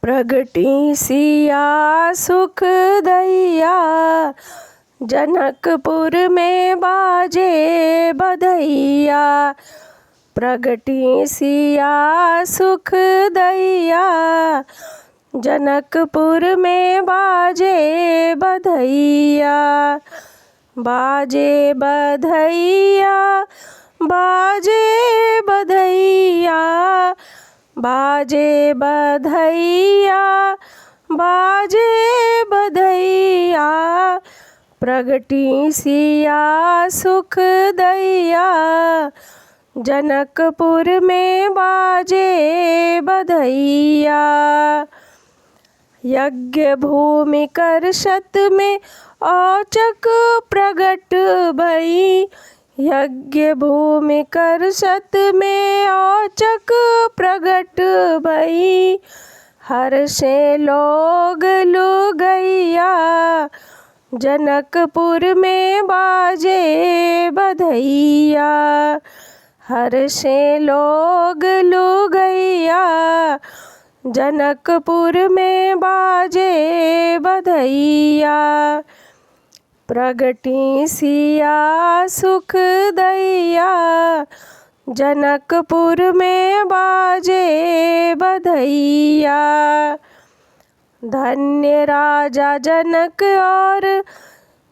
प्रगटी सिया सुख दैया, जनकपुर में बाजे बधैया। प्रगटी सिया सुख दैया, जनकपुर में बाजे बधैया। बाजे बधैया, बाजे बधैया, बाजे बधैया, बाजे बधैया। प्रगटी सिया सुख दैया, जनकपुर में बाजे बधैया। यज्ञ भूमि करशत में औचक प्रगट भई, यज्ञ भूमि करशत में औचक प्रगट भई। हर्षे लोग लुगैया, जनकपुर में बाजे बधैया। हर्षे लोग लुगैया, जनकपुर में बाजे बधैया। प्रगटी सिया सुख दैया, जनकपुर में बाजे बधैया। धन्य राजा जनक और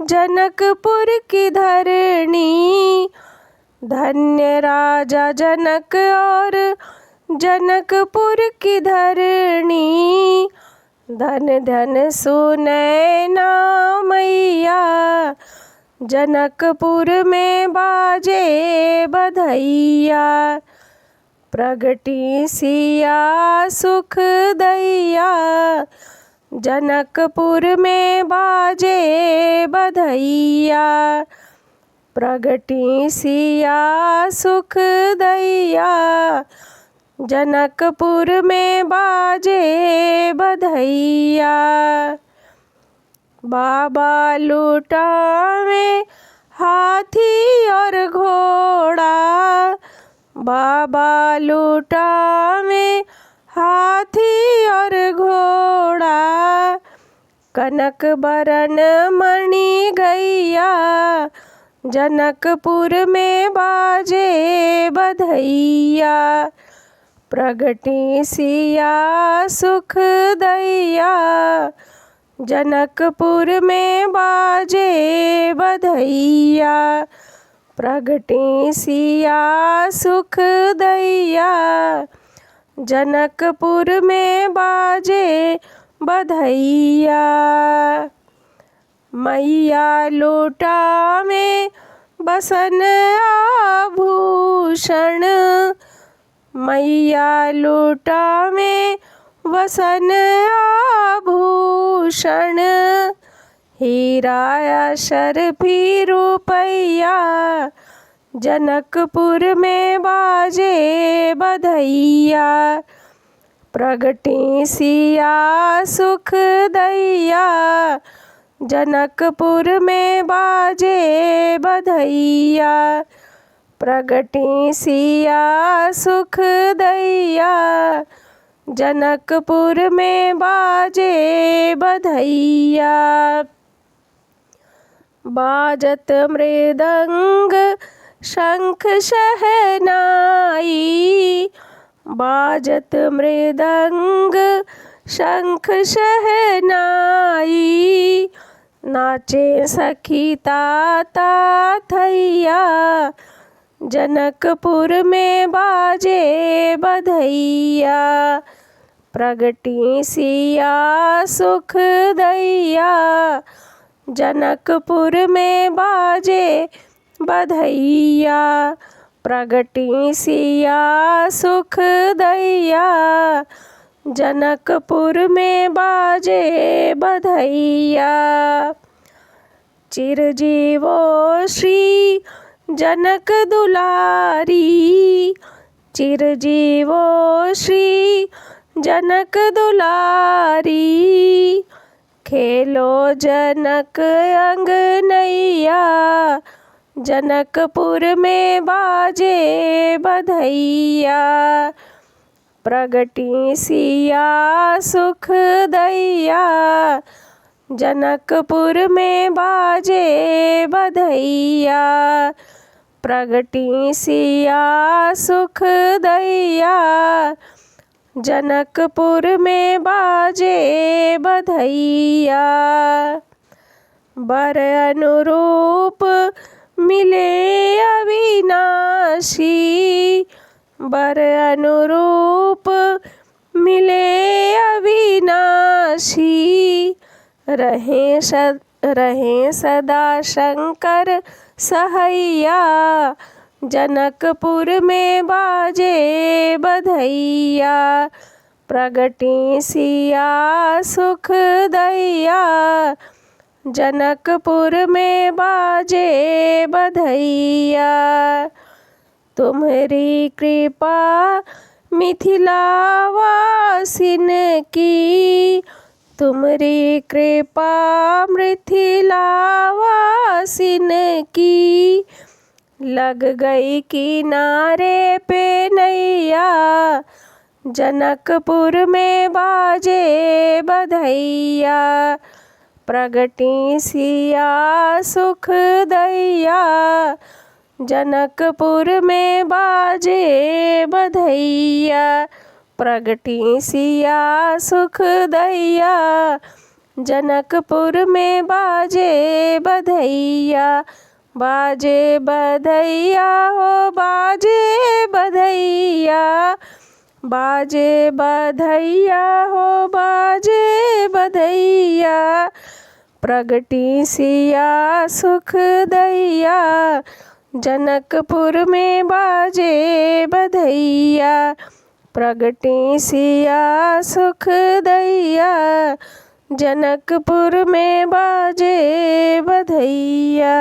जनकपुर की धरणी, धन्य राजा जनक और जनकपुर की धरणी। धन धन सुनैना मैया, जनकपुर में बाजे बधैया। प्रगटी सिया सुख दैया, जनकपुर में बाजे बधैया। प्रगटी सिया सुख दैया, जनकपुर में बाजे बधैया। बाबा लुटावे हाथी और घोड़ा, बाबा लुटावे हाथी और घोड़ा। कनक बरन मणि गैया, जनकपुर में बाजे बधैया। प्रगटी सिया सुख दैया, जनकपुर में बाजे बधैया। प्रगटी सिया सुख दैया, जनकपुर में बाजे बधैया। मैया लुटावे बसन आभूषण, मैया लुटावे वसन आभूषण। हीरा शर्फी रुपैया, जनकपुर में बाजे बधैया। प्रगटी सिया सुख दैया, जनकपुर में बाजे बधैया। प्रगटी सिया सुख दैया, जनकपुर में बाजे बधैया। बाजत मृदंग शंख शहनाई, बाजत मृदंग शंख शहनाई। नाचे सखी ताता थैया, जनकपुर में बाजे बधैया। प्रगटी सिया सुख दैया, जनकपुर में बाजे बधैया। प्रगटी सिया सुख दैया, जनकपुर में बाजे बधैया। चिरजीवो श्री जनक दुलारी, चिरजीवो श्री जनक दुलारी। खेलो जनक अंगनैया, जनकपुर में बाजे बधैया। प्रगटी सिया सुख दैया, जनकपुर में बाजे बधैया। प्रगटी सिया सुख दैया, जनकपुर में बाजे बधैया। बर अनुरूप मिले अविनाशी, बर अनुरूप मिले अविनाशी। रहें सदा शंकर सहैया, जनकपुर में बाजे बधैया। प्रगटी सिया सुख दैया, जनकपुर में बाजे बधैया। तुम्हारी कृपा मिथिला वासिन की, तुम्हारी कृपा मिथिला वासिन की। लग गई किनारे पे नैया, जनकपुर में बाजे बधैया। प्रगटी सिया सुख दैया, जनकपुर में बाजे बधैया। प्रगटी सिया सुख दैया, जनकपुर में बाजे बधैया। बाजे बधैया हो बाजे बधैया, बाजे बधैया हो बाजे बधैया। प्रगटी सिया सुख दैया, जनकपुर में बाजे बधैया। प्रगटी सिया सुख दैया, जनकपुर में बाजे बधैया।